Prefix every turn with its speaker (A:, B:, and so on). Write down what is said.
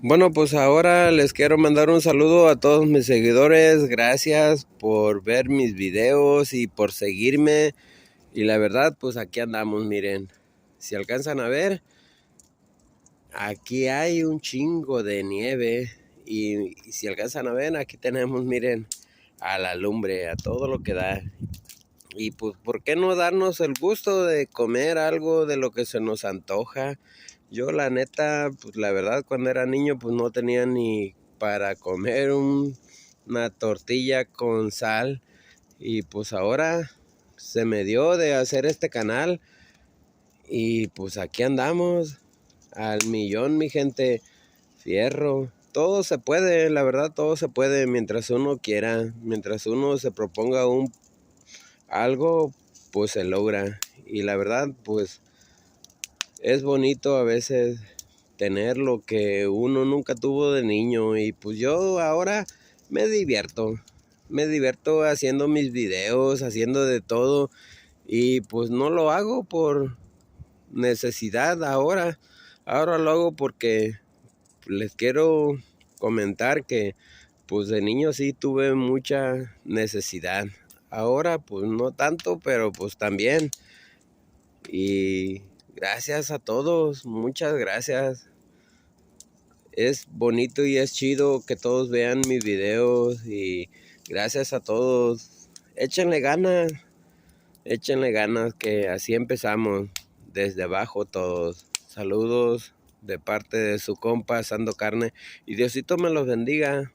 A: Bueno, pues ahora les quiero mandar un saludo a todos mis seguidores. Gracias por ver mis videos y por seguirme. Y la verdad, pues aquí andamos, miren. Si alcanzan a ver, aquí hay un chingo de nieve. Y si alcanzan a ver, aquí tenemos, miren, a la lumbre, a todo lo que da. Y pues, ¿por qué no darnos el gusto de comer algo de lo que se nos antoja? Yo la neta, pues la verdad cuando era niño pues no tenía ni para comer una tortilla con sal. Y pues ahora se me dio de hacer este canal y pues aquí andamos al millón, mi gente. Fierro. Todo se puede, la verdad todo se puede mientras uno quiera, mientras uno se proponga algo, pues se logra. Y la verdad, pues es bonito a veces tener lo que uno nunca tuvo de niño. Y pues yo ahora me divierto. Me divierto haciendo mis videos, haciendo de todo. Y pues no lo hago por necesidad ahora. Ahora lo hago porque les quiero comentar que pues de niño sí tuve mucha necesidad. Ahora pues no tanto, pero pues también. Y gracias a todos, muchas gracias. Es bonito y es chido que todos vean mis videos y gracias a todos. Échenle ganas que así empezamos desde abajo todos. Saludos de parte de su compa Sando Carne y Diosito me los bendiga.